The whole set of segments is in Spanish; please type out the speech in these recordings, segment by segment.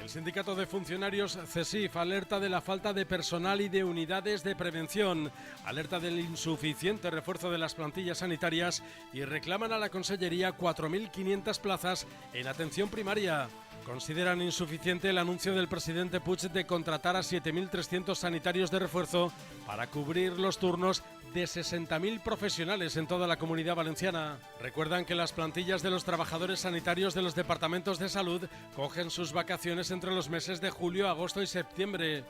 El sindicato de funcionarios CESIF alerta de la falta de personal y de unidades de prevención, alerta del insuficiente refuerzo de las plantillas sanitarias y reclaman a la Consellería 4.500 plazas en atención primaria. Consideran insuficiente el anuncio del presidente Puig de contratar a 7.300 sanitarios de refuerzo para cubrir los turnos de 60.000 profesionales en toda la Comunidad Valenciana. Recuerdan que las plantillas de los trabajadores sanitarios de los departamentos de salud cogen sus vacaciones entre los meses de julio, agosto y septiembre.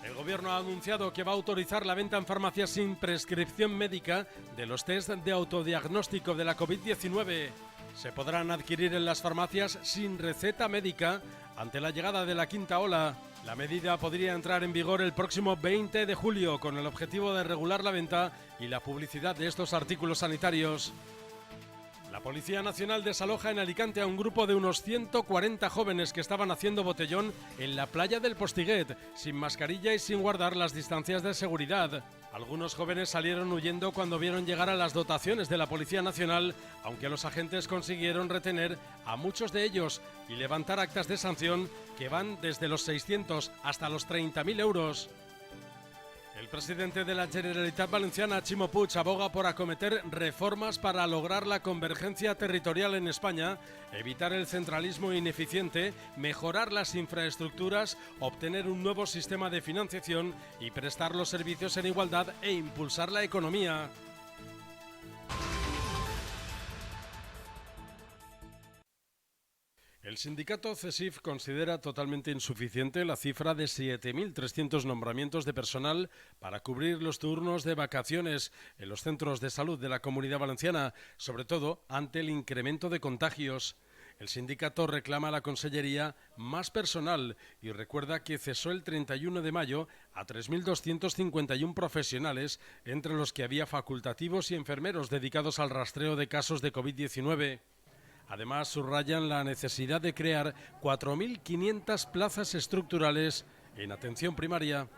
El Gobierno ha anunciado que va a autorizar la venta en farmacias sin prescripción médica de los test de autodiagnóstico de la COVID-19. Se podrán adquirir en las farmacias sin receta médica ante la llegada de la quinta ola. La medida podría entrar en vigor el próximo 20 de julio con el objetivo de regular la venta y la publicidad de estos artículos sanitarios. La Policía Nacional desaloja en Alicante a un grupo de unos 140 jóvenes que estaban haciendo botellón en la playa del Postiguet, sin mascarilla y sin guardar las distancias de seguridad. Algunos jóvenes salieron huyendo cuando vieron llegar a las dotaciones de la Policía Nacional, aunque los agentes consiguieron retener a muchos de ellos y levantar actas de sanción que van desde los 600 hasta los 30.000 euros. El presidente de la Generalitat Valenciana, Ximo Puig, aboga por acometer reformas para lograr la convergencia territorial en España, evitar el centralismo ineficiente, mejorar las infraestructuras, obtener un nuevo sistema de financiación y prestar los servicios en igualdad e impulsar la economía. El sindicato CESIF considera totalmente insuficiente la cifra de 7.300 nombramientos de personal para cubrir los turnos de vacaciones en los centros de salud de la Comunidad Valenciana, sobre todo ante el incremento de contagios. El sindicato reclama a la Consellería más personal y recuerda que cesó el 31 de mayo a 3.251 profesionales, entre los que había facultativos y enfermeros dedicados al rastreo de casos de COVID-19. Además, subrayan la necesidad de crear 4.500 plazas estructurales en atención primaria.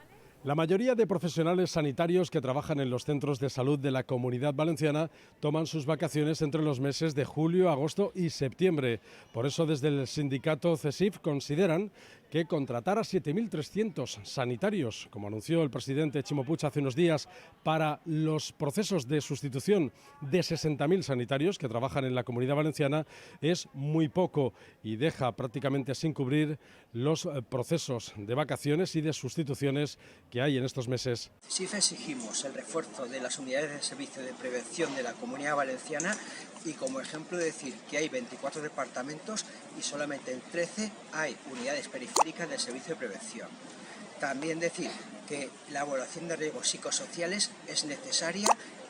La mayoría de profesionales sanitarios que trabajan en los centros de salud de la Comunidad Valenciana toman sus vacaciones entre los meses de julio, agosto y septiembre. Por eso, desde el sindicato CESIF consideran que contratar a 7.300 sanitarios, como anunció el presidente Ximo Puig hace unos días, para los procesos de sustitución de 60.000 sanitarios que trabajan en la Comunidad Valenciana es muy poco y deja prácticamente sin cubrir los procesos de vacaciones y de sustituciones que hay en estos meses. CESIF exigimos el refuerzo de las unidades de servicio de prevención de la Comunidad Valenciana y como ejemplo decir que hay 24 departamentos y solamente en 13 hay unidades periféricas del servicio de prevención. También decir que la evaluación de riesgos psicosociales es necesaria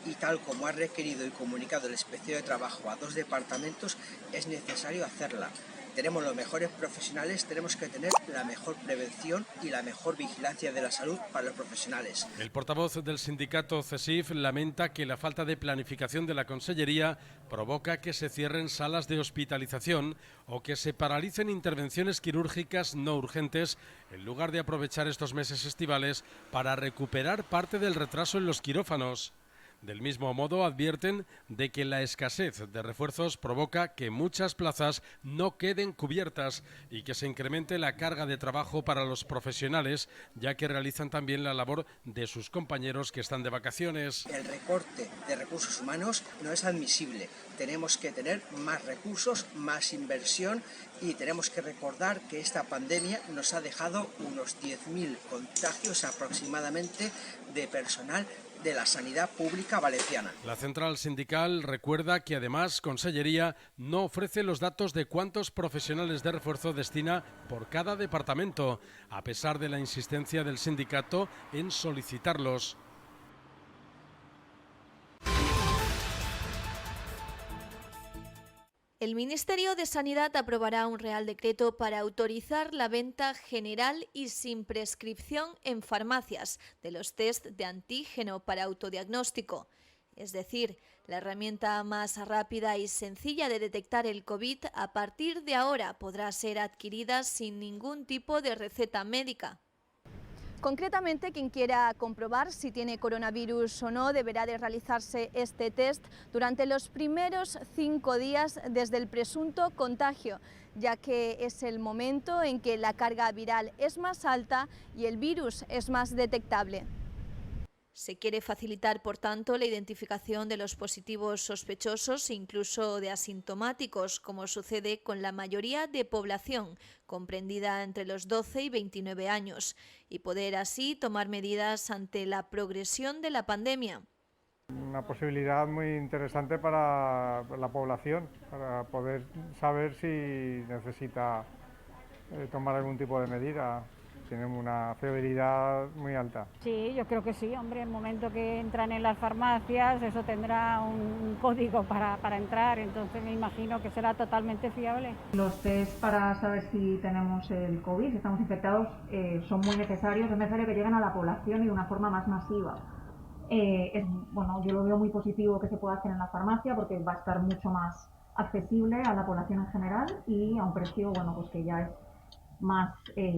y tal como ha requerido y comunicado el Inspección de Trabajo a 2 departamentos, es necesario hacerla. Tenemos los mejores profesionales, tenemos que tener la mejor prevención y la mejor vigilancia de la salud para los profesionales. El portavoz del sindicato CESIF lamenta que la falta de planificación de la Consellería provoca que se cierren salas de hospitalización o que se paralicen intervenciones quirúrgicas no urgentes en lugar de aprovechar estos meses estivales para recuperar parte del retraso en los quirófanos. Del mismo modo, advierten de que la escasez de refuerzos provoca que muchas plazas no queden cubiertas y que se incremente la carga de trabajo para los profesionales, ya que realizan también la labor de sus compañeros que están de vacaciones. El recorte de recursos humanos no es admisible. Tenemos que tener más recursos, más inversión y tenemos que recordar que esta pandemia nos ha dejado unos 10.000 contagios aproximadamente de personal de la sanidad pública valenciana. La central sindical recuerda que además Consellería no ofrece los datos de cuántos profesionales de refuerzo destina por cada departamento, a pesar de la insistencia del sindicato en solicitarlos. El Ministerio de Sanidad aprobará un Real Decreto para autorizar la venta general y sin prescripción en farmacias de los test de antígeno para autodiagnóstico. Es decir, la herramienta más rápida y sencilla de detectar el COVID a partir de ahora podrá ser adquirida sin ningún tipo de receta médica. Concretamente, quien quiera comprobar si tiene coronavirus o no deberá de realizarse este test durante los primeros 5 días desde el presunto contagio, ya que es el momento en que la carga viral es más alta y el virus es más detectable. Se quiere facilitar, por tanto, la identificación de los positivos sospechosos, incluso de asintomáticos, como sucede con la mayoría de población, comprendida entre los 12 y 29 años, y poder así tomar medidas ante la progresión de la pandemia. Una posibilidad muy interesante para la población, para poder saber si necesita tomar algún tipo de medida. Tienen una fiabilidad muy alta. Sí, yo creo que sí, hombre, el momento que entran en las farmacias, eso tendrá un código para entrar, entonces me imagino que será totalmente fiable. Los test para saber si tenemos el COVID, si estamos infectados, son muy necesarios, es necesario que lleguen a la población y de una forma más masiva. Bueno, yo lo veo muy positivo que se pueda hacer en la farmacia porque va a estar mucho más accesible a la población en general y a un precio, bueno, pues que ya es más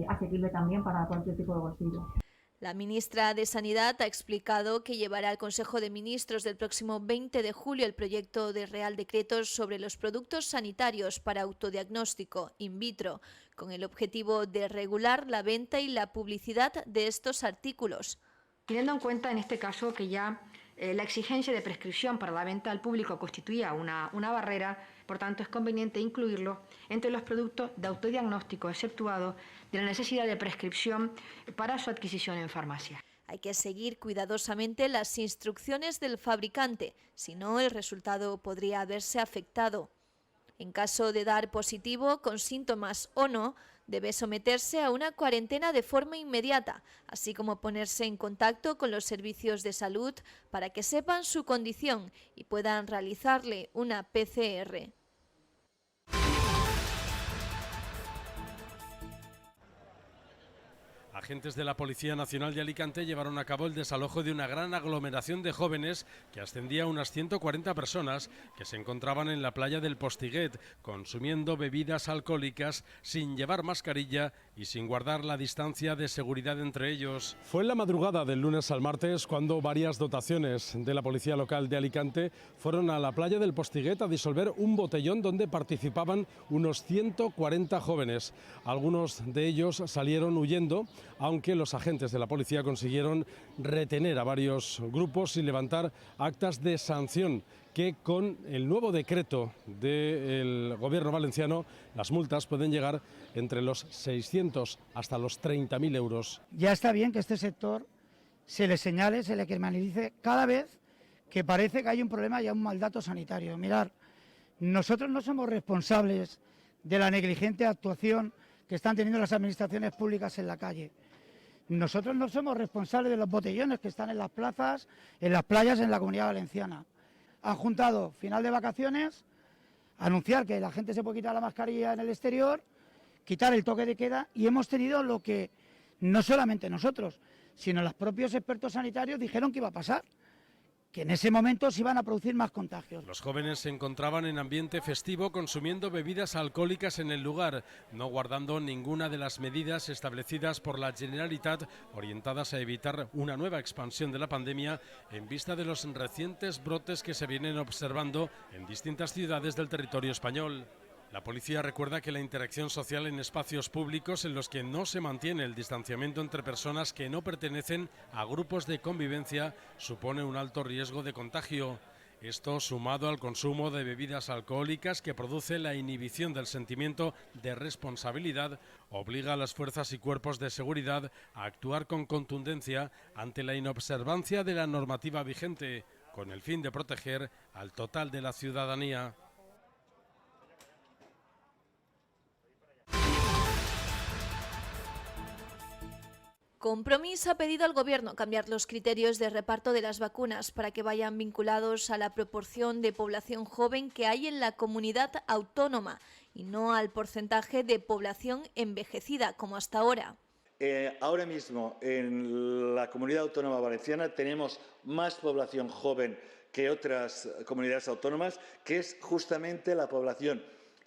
asequible también para cualquier tipo de bolsillo. La ministra de Sanidad ha explicado que llevará al Consejo de Ministros del próximo 20 de julio el proyecto de Real Decreto sobre los productos sanitarios para autodiagnóstico in vitro, con el objetivo de regular la venta y la publicidad de estos artículos. Teniendo en cuenta en este caso que ya la exigencia de prescripción para la venta al público constituía una barrera, por tanto es conveniente incluirlo entre los productos de autodiagnóstico, exceptuado de la necesidad de prescripción para su adquisición en farmacia. Hay que seguir cuidadosamente las instrucciones del fabricante, si no el resultado podría verse afectado. En caso de dar positivo, con síntomas o no, debe someterse a una cuarentena de forma inmediata, así como ponerse en contacto con los servicios de salud para que sepan su condición y puedan realizarle una PCR. Agentes de la Policía Nacional de Alicante llevaron a cabo el desalojo de una gran aglomeración de jóvenes que ascendía a unas 140 personas que se encontraban en la playa del Postiguet consumiendo bebidas alcohólicas sin llevar mascarilla y sin guardar la distancia de seguridad entre ellos. Fue en la madrugada del lunes al martes cuando varias dotaciones de la Policía Local de Alicante fueron a la playa del Postiguet a disolver un botellón donde participaban unos 140 jóvenes. Algunos de ellos salieron huyendo, aunque los agentes de la policía consiguieron retener a varios grupos y levantar actas de sanción que con el nuevo decreto del gobierno valenciano las multas pueden llegar entre los 600 hasta los 30.000 euros. Ya está bien que este sector se le señale, se le criminalice cada vez que parece que hay un problema y un mal dato sanitario. Mirad, nosotros no somos responsables de la negligente actuación que están teniendo las administraciones públicas en la calle. Nosotros no somos responsables de los botellones que están en las plazas, en las playas, en la Comunidad Valenciana. Han juntado final de vacaciones, anunciar que la gente se puede quitar la mascarilla en el exterior, quitar el toque de queda y hemos tenido lo que no solamente nosotros, sino los propios expertos sanitarios dijeron que iba a pasar, que en ese momento se iban a producir más contagios. Los jóvenes se encontraban en ambiente festivo consumiendo bebidas alcohólicas en el lugar, no guardando ninguna de las medidas establecidas por la Generalitat orientadas a evitar una nueva expansión de la pandemia en vista de los recientes brotes que se vienen observando en distintas ciudades del territorio español. La policía recuerda que la interacción social en espacios públicos en los que no se mantiene el distanciamiento entre personas que no pertenecen a grupos de convivencia supone un alto riesgo de contagio. Esto, sumado al consumo de bebidas alcohólicas que produce la inhibición del sentimiento de responsabilidad, obliga a las fuerzas y cuerpos de seguridad a actuar con contundencia ante la inobservancia de la normativa vigente, con el fin de proteger al total de la ciudadanía. Compromís ha pedido al Gobierno cambiar los criterios de reparto de las vacunas para que vayan vinculados a la proporción de población joven que hay en la comunidad autónoma y no al porcentaje de población envejecida como hasta ahora. Ahora mismo en la Comunidad Autónoma Valenciana tenemos más población joven que otras comunidades autónomas, que es justamente la población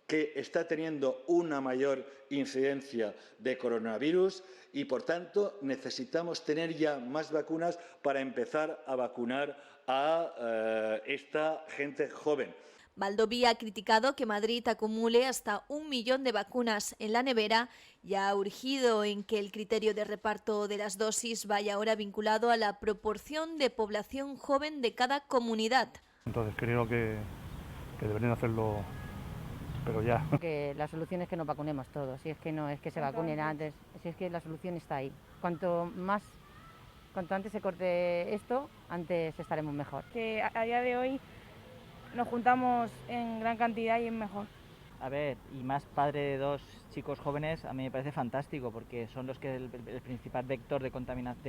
que está teniendo una mayor incidencia de coronavirus y, por tanto, necesitamos tener ya más vacunas para empezar a vacunar a esta gente joven. Baldoví ha criticado que Madrid acumule hasta 1 millón de vacunas en la nevera y ha urgido en que el criterio de reparto de las dosis vaya ahora vinculado a la proporción de población joven de cada comunidad. Entonces creo que deberían hacerlo, pero ya. Que la solución es que nos vacunemos todos, si es que no es que se vacunen antes, si es que la solución está ahí. Cuanto antes se corte esto, antes estaremos mejor. Que a día de hoy nos juntamos en gran cantidad y es mejor. A ver, y más padre de 2 chicos jóvenes, a mí me parece fantástico, porque son los que el principal vector de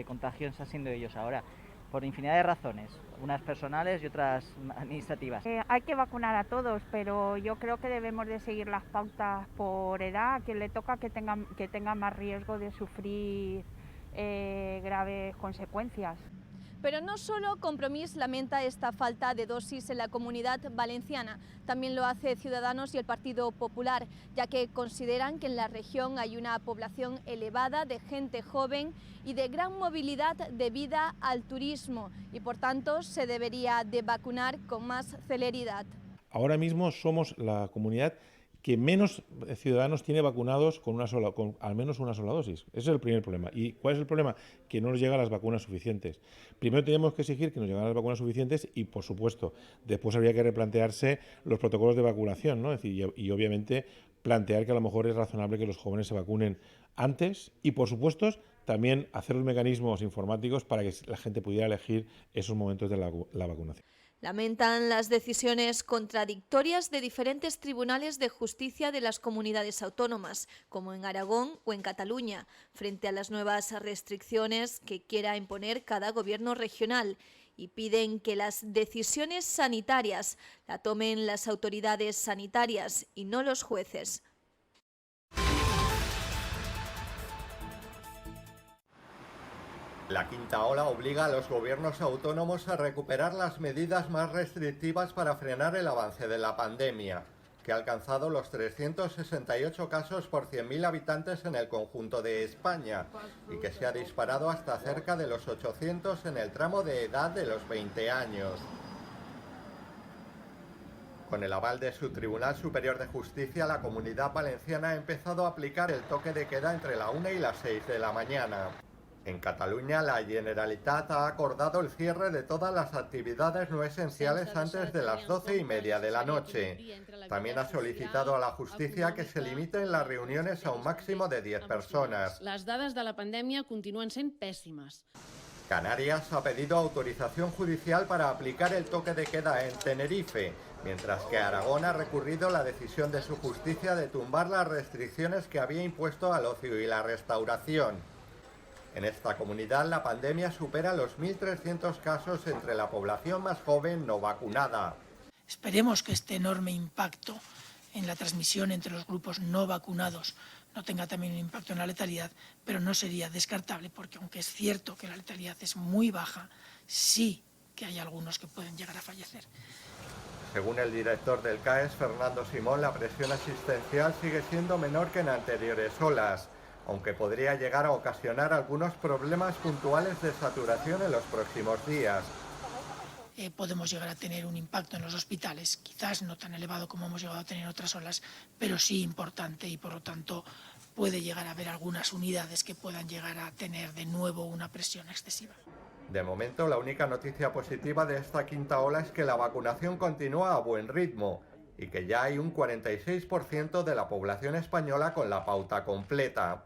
contagio está siendo ellos ahora, por infinidad de razones, unas personales y otras administrativas. Hay que vacunar a todos, pero yo creo que debemos de seguir las pautas por edad, a quien le toca que tenga más riesgo de sufrir graves consecuencias. Pero no solo Compromís lamenta esta falta de dosis en la Comunidad Valenciana, también lo hace Ciudadanos y el Partido Popular, ya que consideran que en la región hay una población elevada de gente joven y de gran movilidad debida al turismo y por tanto se debería de vacunar con más celeridad. Ahora mismo somos la comunidad que menos ciudadanos tiene vacunados con al menos una sola dosis. Ese es el primer problema. ¿Y cuál es el problema? Que no nos llegan las vacunas suficientes. Primero tenemos que exigir que nos lleguen las vacunas suficientes y, por supuesto, después habría que replantearse los protocolos de vacunación, ¿no? Es decir, y obviamente plantear que a lo mejor es razonable que los jóvenes se vacunen antes y, por supuesto, también hacer los mecanismos informáticos para que la gente pudiera elegir esos momentos de la vacunación. Lamentan las decisiones contradictorias de diferentes tribunales de justicia de las comunidades autónomas, como en Aragón o en Cataluña, frente a las nuevas restricciones que quiera imponer cada gobierno regional, y piden que las decisiones sanitarias la tomen las autoridades sanitarias y no los jueces. La quinta ola obliga a los gobiernos autónomos a recuperar las medidas más restrictivas para frenar el avance de la pandemia, que ha alcanzado los 368 casos por 100.000 habitantes en el conjunto de España y que se ha disparado hasta cerca de los 800 en el tramo de edad de los 20 años. Con el aval de su Tribunal Superior de Justicia, la Comunidad Valenciana ha empezado a aplicar el toque de queda entre la 1 y las 6 de la mañana. En Cataluña, la Generalitat ha acordado el cierre de todas las actividades no esenciales antes de las 12:30 de la noche. También ha solicitado a la justicia que se limiten las reuniones a un máximo de 10 personas. Les dades de la pandèmia continuen sent pèssimes. Canarias ha pedido autorización judicial para aplicar el toque de queda en Tenerife, mientras que Aragón ha recurrido la decisión de su justicia de tumbar las restricciones que había impuesto al ocio y la restauración. En esta comunidad la pandemia supera los 1.300 casos entre la población más joven no vacunada. Esperemos que este enorme impacto en la transmisión entre los grupos no vacunados no tenga también un impacto en la letalidad, pero no sería descartable porque aunque es cierto que la letalidad es muy baja, sí que hay algunos que pueden llegar a fallecer. Según el director del CAES, Fernando Simón, la presión asistencial sigue siendo menor que en anteriores olas, aunque podría llegar a ocasionar algunos problemas puntuales de saturación en los próximos días. Podemos llegar a tener un impacto en los hospitales, quizás no tan elevado como hemos llegado a tener en otras olas, pero sí importante y por lo tanto puede llegar a haber algunas unidades que puedan llegar a tener de nuevo una presión excesiva. De momento, la única noticia positiva de esta quinta ola es que la vacunación continúa a buen ritmo y que ya hay un 46% de la población española con la pauta completa.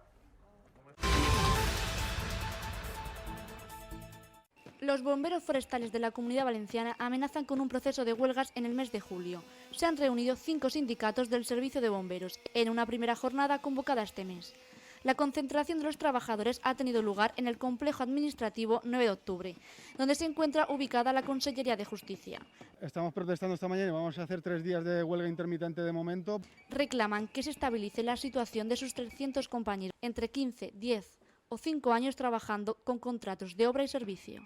Los bomberos forestales de la Comunidad Valenciana amenazan con un proceso de huelgas en el mes de julio. Se han reunido 5 sindicatos del Servicio de Bomberos en una primera jornada convocada este mes. La concentración de los trabajadores ha tenido lugar en el complejo administrativo 9 de octubre, donde se encuentra ubicada la Consellería de Justicia. Estamos protestando esta mañana y vamos a hacer 3 días de huelga intermitente de momento. Reclaman que se estabilice la situación de sus 300 compañeros, entre 15, 10 o 5 años trabajando con contratos de obra y servicio.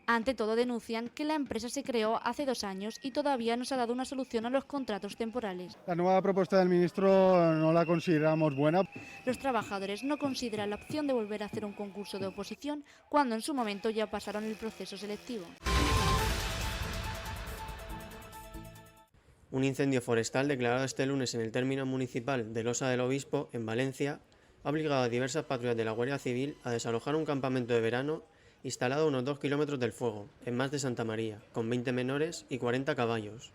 Ante todo, denuncian que la empresa se creó hace 2 años y todavía no se ha dado una solución a los contratos temporales. La nueva propuesta del ministro no la consideramos buena. Los trabajadores no consideran la opción de volver a hacer un concurso de oposición cuando en su momento ya pasaron el proceso selectivo. Un incendio forestal declarado este lunes en el término municipal de Losa del Obispo, en Valencia, ha obligado a diversas patrullas de la Guardia Civil a desalojar un campamento de verano instalado a unos 2 kilómetros del fuego, en Mas de Santa María, con 20 menores y 40 caballos.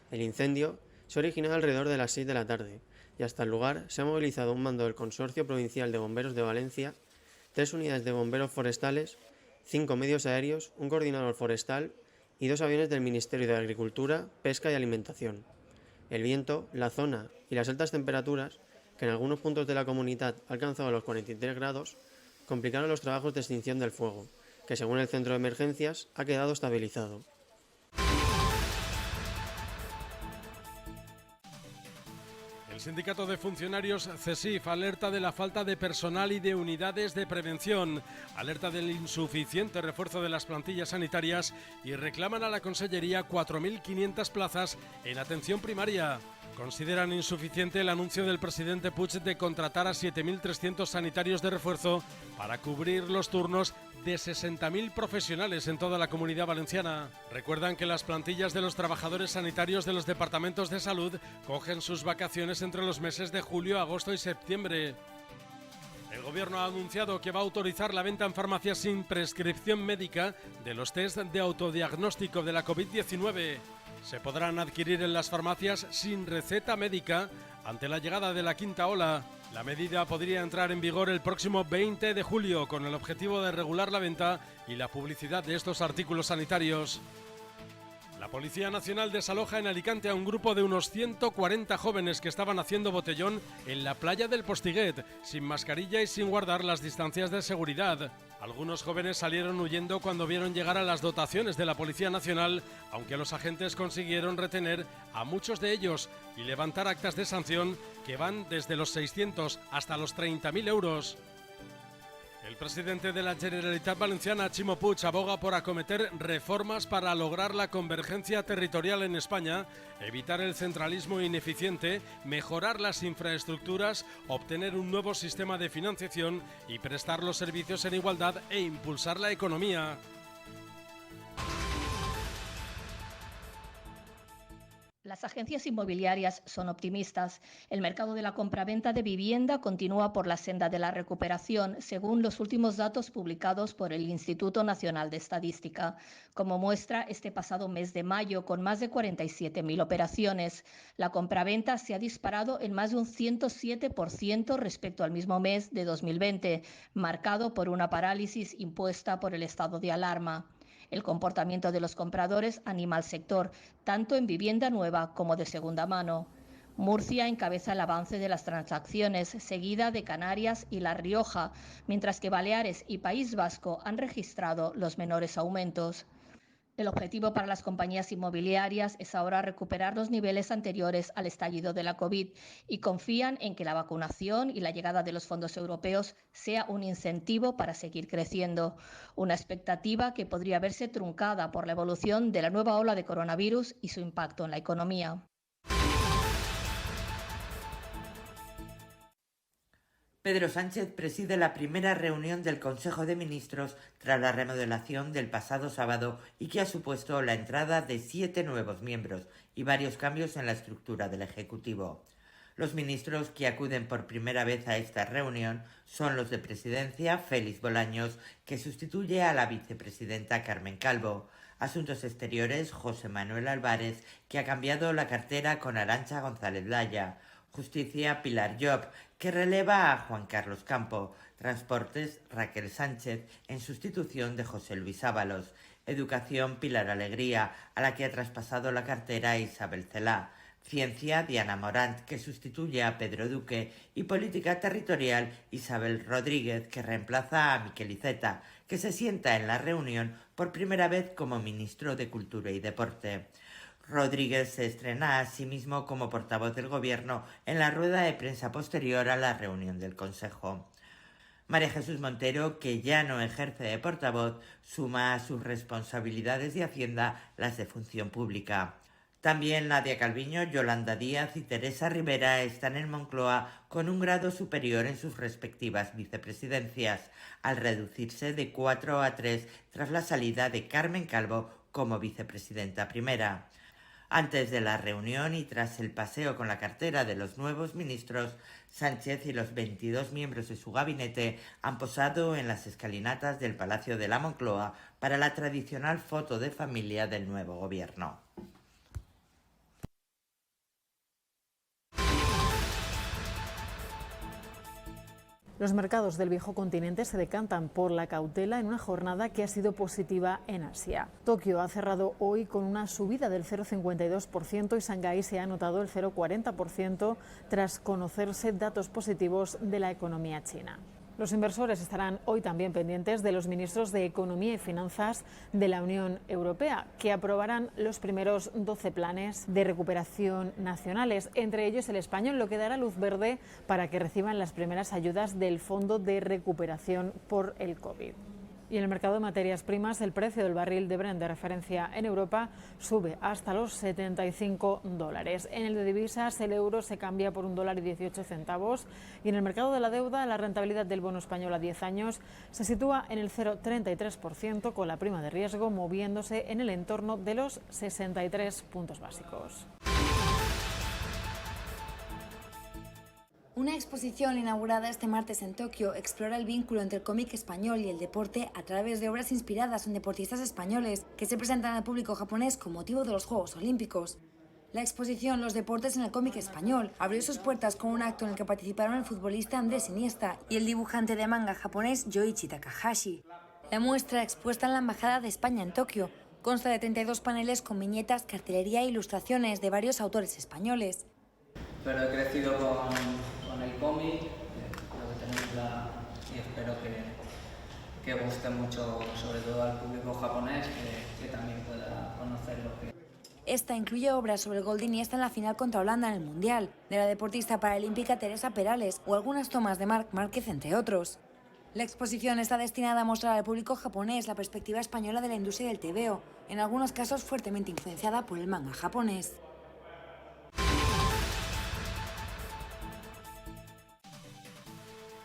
El incendio se ha originado alrededor de las 6 de la tarde y hasta el lugar se ha movilizado un mando del Consorcio Provincial de Bomberos de Valencia, 3 unidades de bomberos forestales, 5 medios aéreos, un coordinador forestal y 2 aviones del Ministerio de Agricultura, Pesca y Alimentación. El viento, la zona y las altas temperaturas, que en algunos puntos de la comunidad ha alcanzado los 43 grados, complicaron los trabajos de extinción del fuego, que según el centro de emergencias ha quedado estabilizado. El sindicato de funcionarios CESIF alerta de la falta de personal y de unidades de prevención, alerta del insuficiente refuerzo de las plantillas sanitarias y reclaman a la Consellería 4.500 plazas en atención primaria. Consideran insuficiente el anuncio del presidente Puig de contratar a 7.300 sanitarios de refuerzo para cubrir los turnos de 60.000 profesionales en toda la Comunidad Valenciana. Recuerdan que las plantillas de los trabajadores sanitarios de los departamentos de salud cogen sus vacaciones entre los meses de julio, agosto y septiembre. El Gobierno ha anunciado que va a autorizar la venta en farmacias sin prescripción médica de los test de autodiagnóstico de la COVID-19. Se podrán adquirir en las farmacias sin receta médica ante la llegada de la quinta ola. La medida podría entrar en vigor el próximo 20 de julio con el objetivo de regular la venta y la publicidad de estos artículos sanitarios. La Policía Nacional desaloja en Alicante a un grupo de unos 140 jóvenes que estaban haciendo botellón en la playa del Postiguet, sin mascarilla y sin guardar las distancias de seguridad. Algunos jóvenes salieron huyendo cuando vieron llegar a las dotaciones de la Policía Nacional, aunque los agentes consiguieron retener a muchos de ellos y levantar actas de sanción que van desde los 600 hasta los 30.000 euros. El presidente de la Generalitat Valenciana, Ximo Puig, aboga por acometer reformas para lograr la convergencia territorial en España, evitar el centralismo ineficiente, mejorar las infraestructuras, obtener un nuevo sistema de financiación y prestar los servicios en igualdad e impulsar la economía. Las agencias inmobiliarias son optimistas. El mercado de la compraventa de vivienda continúa por la senda de la recuperación, según los últimos datos publicados por el Instituto Nacional de Estadística. Como muestra, este pasado mes de mayo, con más de 47.000 operaciones, la compraventa se ha disparado en más de un 107% respecto al mismo mes de 2020, marcado por una parálisis impuesta por el estado de alarma. El comportamiento de los compradores anima al sector, tanto en vivienda nueva como de segunda mano. Murcia encabeza el avance de las transacciones, seguida de Canarias y La Rioja, mientras que Baleares y País Vasco han registrado los menores aumentos. El objetivo para las compañías inmobiliarias es ahora recuperar los niveles anteriores al estallido de la COVID y confían en que la vacunación y la llegada de los fondos europeos sea un incentivo para seguir creciendo. Una expectativa que podría verse truncada por la evolución de la nueva ola de coronavirus y su impacto en la economía. Pedro Sánchez preside la primera reunión del Consejo de Ministros tras la remodelación del pasado sábado y que ha supuesto la entrada de 7 nuevos miembros y varios cambios en la estructura del Ejecutivo. Los ministros que acuden por primera vez a esta reunión son los de Presidencia, Félix Bolaños, que sustituye a la vicepresidenta Carmen Calvo; Asuntos Exteriores, José Manuel Álvarez, que ha cambiado la cartera con Arantxa González Laya; Justicia, Pilar Llop, que releva a Juan Carlos Campo; Transportes, Raquel Sánchez, en sustitución de José Luis Ábalos; Educación, Pilar Alegría, a la que ha traspasado la cartera Isabel Celá; Ciencia, Diana Morant, que sustituye a Pedro Duque; y Política Territorial, Isabel Rodríguez, que reemplaza a Miquel Iceta, que se sienta en la reunión por primera vez como ministro de Cultura y Deporte. Rodríguez se estrena a sí mismo como portavoz del Gobierno en la rueda de prensa posterior a la reunión del Consejo. María Jesús Montero, que ya no ejerce de portavoz, suma a sus responsabilidades de Hacienda las de Función Pública. También Nadia Calviño, Yolanda Díaz y Teresa Rivera están en Moncloa con un grado superior en sus respectivas vicepresidencias, al reducirse de 4 a 3 tras la salida de Carmen Calvo como vicepresidenta primera. Antes de la reunión y tras el paseo con la cartera de los nuevos ministros, Sánchez y los 22 miembros de su gabinete han posado en las escalinatas del Palacio de la Moncloa para la tradicional foto de familia del nuevo gobierno. Los mercados del viejo continente se decantan por la cautela en una jornada que ha sido positiva en Asia. Tokio ha cerrado hoy con una subida del 0,52% y Shanghái se ha anotado el 0,40% tras conocerse datos positivos de la economía china. Los inversores estarán hoy también pendientes de los ministros de Economía y Finanzas de la Unión Europea, que aprobarán los primeros 12 planes de recuperación nacionales, entre ellos el español, lo que dará luz verde para que reciban las primeras ayudas del Fondo de Recuperación por el COVID. Y en el mercado de materias primas, el precio del barril de Brent de referencia en Europa sube hasta los $75. En el de divisas, el euro se cambia por $1,18 y en el mercado de la deuda, la rentabilidad del bono español a 10 años se sitúa en el 0,33% con la prima de riesgo moviéndose en el entorno de los 63 puntos básicos. Una exposición inaugurada este martes en Tokio explora el vínculo entre el cómic español y el deporte a través de obras inspiradas en deportistas españoles que se presentan al público japonés con motivo de los Juegos Olímpicos. La exposición Los deportes en el cómic español abrió sus puertas con un acto en el que participaron el futbolista Andrés Iniesta y el dibujante de manga japonés Yoichi Takahashi. La muestra, expuesta en la Embajada de España en Tokio, consta de 32 paneles con viñetas, cartelería e ilustraciones de varios autores españoles. Pero he crecido con el cómic, creo que tenemos y espero que guste mucho, sobre todo al público japonés, que también pueda conocerlo. Esta incluye obras sobre el gol de Iniesta en la final contra Holanda en el Mundial, de la deportista paralímpica Teresa Perales o algunas tomas de Marc Márquez, entre otros. La exposición está destinada a mostrar al público japonés la perspectiva española de la industria del tebeo, en algunos casos fuertemente influenciada por el manga japonés.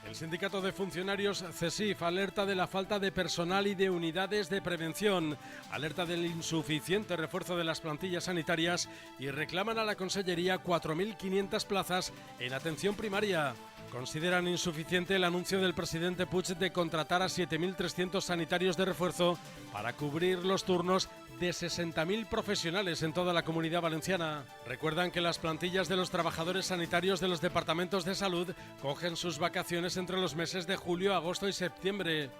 El Sindicato de Funcionarios CESIF alerta de la falta de personal y de unidades de prevención, alerta del insuficiente refuerzo de las plantillas sanitarias y reclaman a la Consellería 4.500 plazas en atención primaria. Consideran insuficiente el anuncio del presidente Puig de contratar a 7.300 sanitarios de refuerzo para cubrir los turnos de 60.000 profesionales en toda la Comunidad Valenciana. Recuerdan que las plantillas de los trabajadores sanitarios de los departamentos de salud cogen sus vacaciones entre los meses de julio, agosto y septiembre.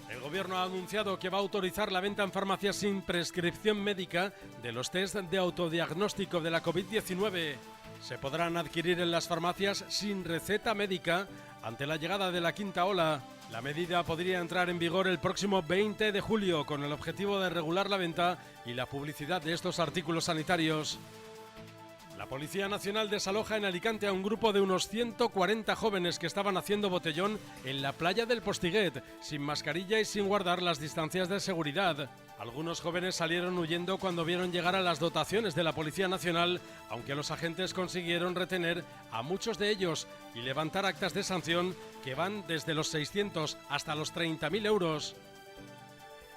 El Gobierno ha anunciado que va a autorizar la venta en farmacias sin prescripción médica de los test de autodiagnóstico de la COVID-19. Se podrán adquirir en las farmacias sin receta médica ante la llegada de la quinta ola. La medida podría entrar en vigor el próximo 20 de julio con el objetivo de regular la venta y la publicidad de estos artículos sanitarios. La Policía Nacional desaloja en Alicante a un grupo de unos 140 jóvenes que estaban haciendo botellón en la playa del Postiguet, sin mascarilla y sin guardar las distancias de seguridad. Algunos jóvenes salieron huyendo cuando vieron llegar a las dotaciones de la Policía Nacional, aunque los agentes consiguieron retener a muchos de ellos y levantar actas de sanción que van desde los 600 hasta los 30.000 euros.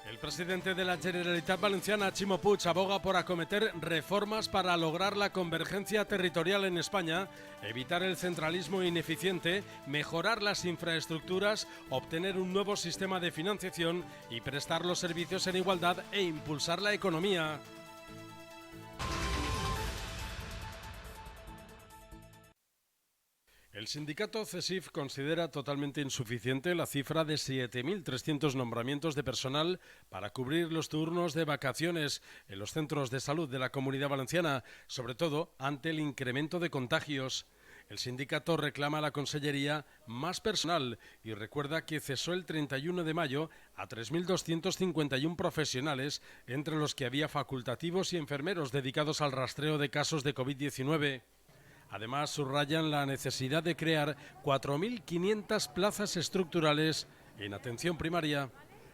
El presidente de la Generalitat Valenciana, Ximo Puig, aboga por acometer reformas para lograr la convergencia territorial en España, evitar el centralismo ineficiente, mejorar las infraestructuras, obtener un nuevo sistema de financiación y prestar los servicios en igualdad e impulsar la economía. El sindicato CESIF considera totalmente insuficiente la cifra de 7.300 nombramientos de personal para cubrir los turnos de vacaciones en los centros de salud de la Comunidad Valenciana, sobre todo ante el incremento de contagios. El sindicato reclama a la Consellería más personal y recuerda que cesó el 31 de mayo a 3.251 profesionales, entre los que había facultativos y enfermeros dedicados al rastreo de casos de COVID-19. Además, subrayan la necesidad de crear 4.500 plazas estructurales en atención primaria.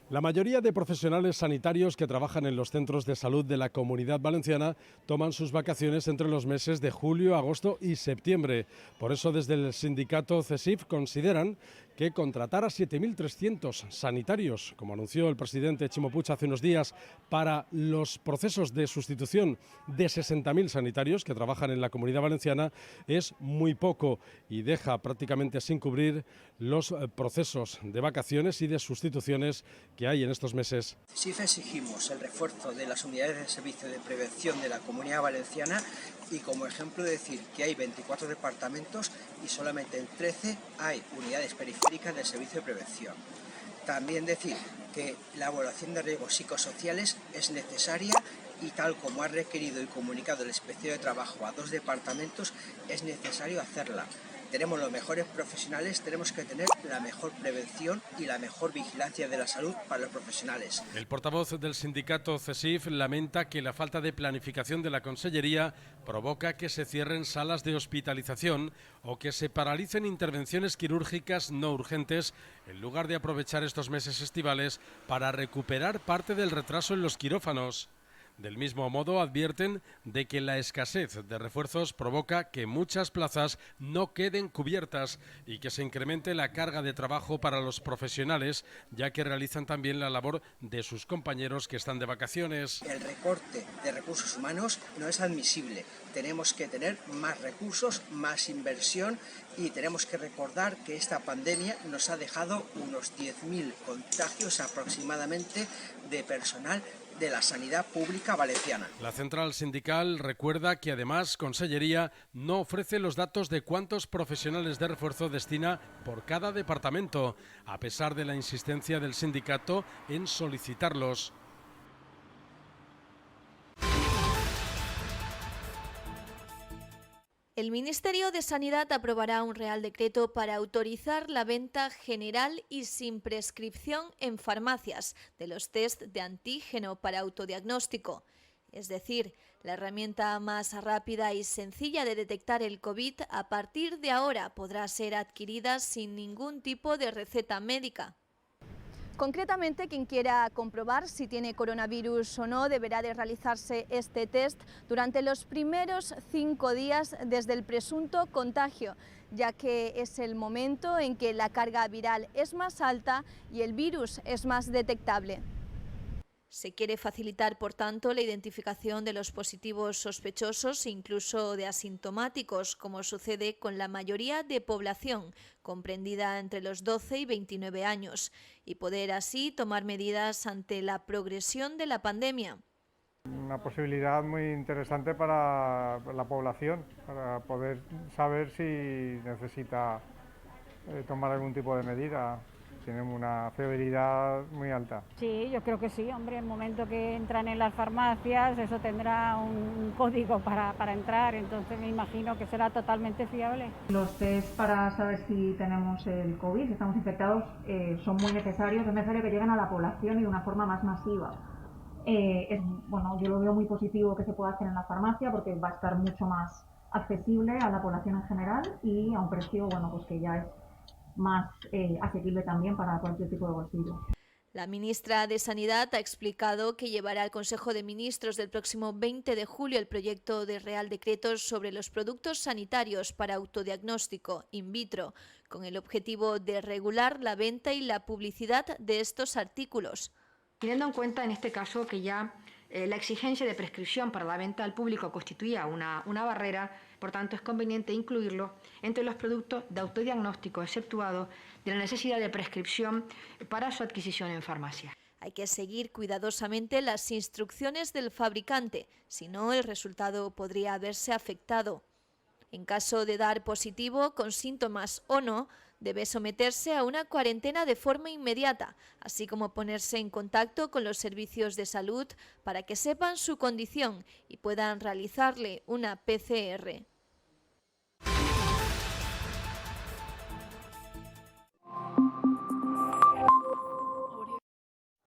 La mayoría de profesionales sanitarios que trabajan en los centros de salud de la Comunidad Valenciana toman sus vacaciones entre los meses de julio, agosto y septiembre. Por eso, desde el sindicato CESIF consideran que contratar a 7.300 sanitarios, como anunció el presidente Chimo Puig hace unos días, para los procesos de sustitución de 60.000 sanitarios que trabajan en la Comunidad Valenciana, es muy poco y deja prácticamente sin cubrir los procesos de vacaciones y de sustituciones que hay en estos meses. CESIF exigimos el refuerzo de las unidades de servicio de prevención de la Comunidad Valenciana y como ejemplo decir que hay 24 departamentos y solamente en 13 hay unidades periféricas del servicio de prevención. También decir que la evaluación de riesgos psicosociales es necesaria y tal como ha requerido y comunicado el Inspección de Trabajo a 2 departamentos, es necesario hacerla. Tenemos los mejores profesionales, tenemos que tener la mejor prevención y la mejor vigilancia de la salud para los profesionales. El portavoz del sindicato CESIF lamenta que la falta de planificación de la Consellería provoca que se cierren salas de hospitalización o que se paralicen intervenciones quirúrgicas no urgentes en lugar de aprovechar estos meses estivales para recuperar parte del retraso en los quirófanos. Del mismo modo, advierten de que la escasez de refuerzos provoca que muchas plazas no queden cubiertas y que se incremente la carga de trabajo para los profesionales, ya que realizan también la labor de sus compañeros que están de vacaciones. El recorte de recursos humanos no es admisible. Tenemos que tener más recursos, más inversión y tenemos que recordar que esta pandemia nos ha dejado unos 10.000 contagios aproximadamente de personal de la sanidad pública valenciana. La central sindical recuerda que además Consellería no ofrece los datos de cuántos profesionales de refuerzo destina por cada departamento, a pesar de la insistencia del sindicato en solicitarlos. El Ministerio de Sanidad aprobará un Real Decreto para autorizar la venta general y sin prescripción en farmacias de los test de antígeno para autodiagnóstico. Es decir, la herramienta más rápida y sencilla de detectar el COVID a partir de ahora podrá ser adquirida sin ningún tipo de receta médica. Concretamente, quien quiera comprobar si tiene coronavirus o no deberá de realizarse este test durante los primeros 5 días desde el presunto contagio, ya que es el momento en que la carga viral es más alta y el virus es más detectable. Se quiere facilitar, por tanto, la identificación de los positivos sospechosos, incluso de asintomáticos, como sucede con la mayoría de población, comprendida entre los 12 y 29 años, y poder así tomar medidas ante la progresión de la pandemia. Una posibilidad muy interesante para la población, para poder saber si necesita tomar algún tipo de medida. Tienen una severidad muy alta. Sí, yo creo que sí, hombre, el momento que entran en las farmacias, eso tendrá un código para entrar, entonces me imagino que será totalmente fiable. Los test para saber si tenemos el COVID, si estamos infectados, son muy necesarios, es necesario que lleguen a la población y de una forma más masiva. Bueno, yo lo veo muy positivo que se pueda hacer en la farmacia porque va a estar mucho más accesible a la población en general y a un precio, bueno, pues que ya es más asequible también para cualquier tipo de bolsillo. La ministra de Sanidad ha explicado que llevará al Consejo de Ministros del próximo 20 de julio el proyecto de Real Decreto sobre los productos sanitarios para autodiagnóstico in vitro, con el objetivo de regular la venta y la publicidad de estos artículos. Teniendo en cuenta en este caso que ya la exigencia de prescripción para la venta al público constituía una barrera, por tanto es conveniente incluirlo entre los productos de autodiagnóstico, exceptuado de la necesidad de prescripción para su adquisición en farmacia. Hay que seguir cuidadosamente las instrucciones del fabricante, si no el resultado podría verse afectado. En caso de dar positivo, con síntomas o no, debe someterse a una cuarentena de forma inmediata, así como ponerse en contacto con los servicios de salud para que sepan su condición y puedan realizarle una PCR.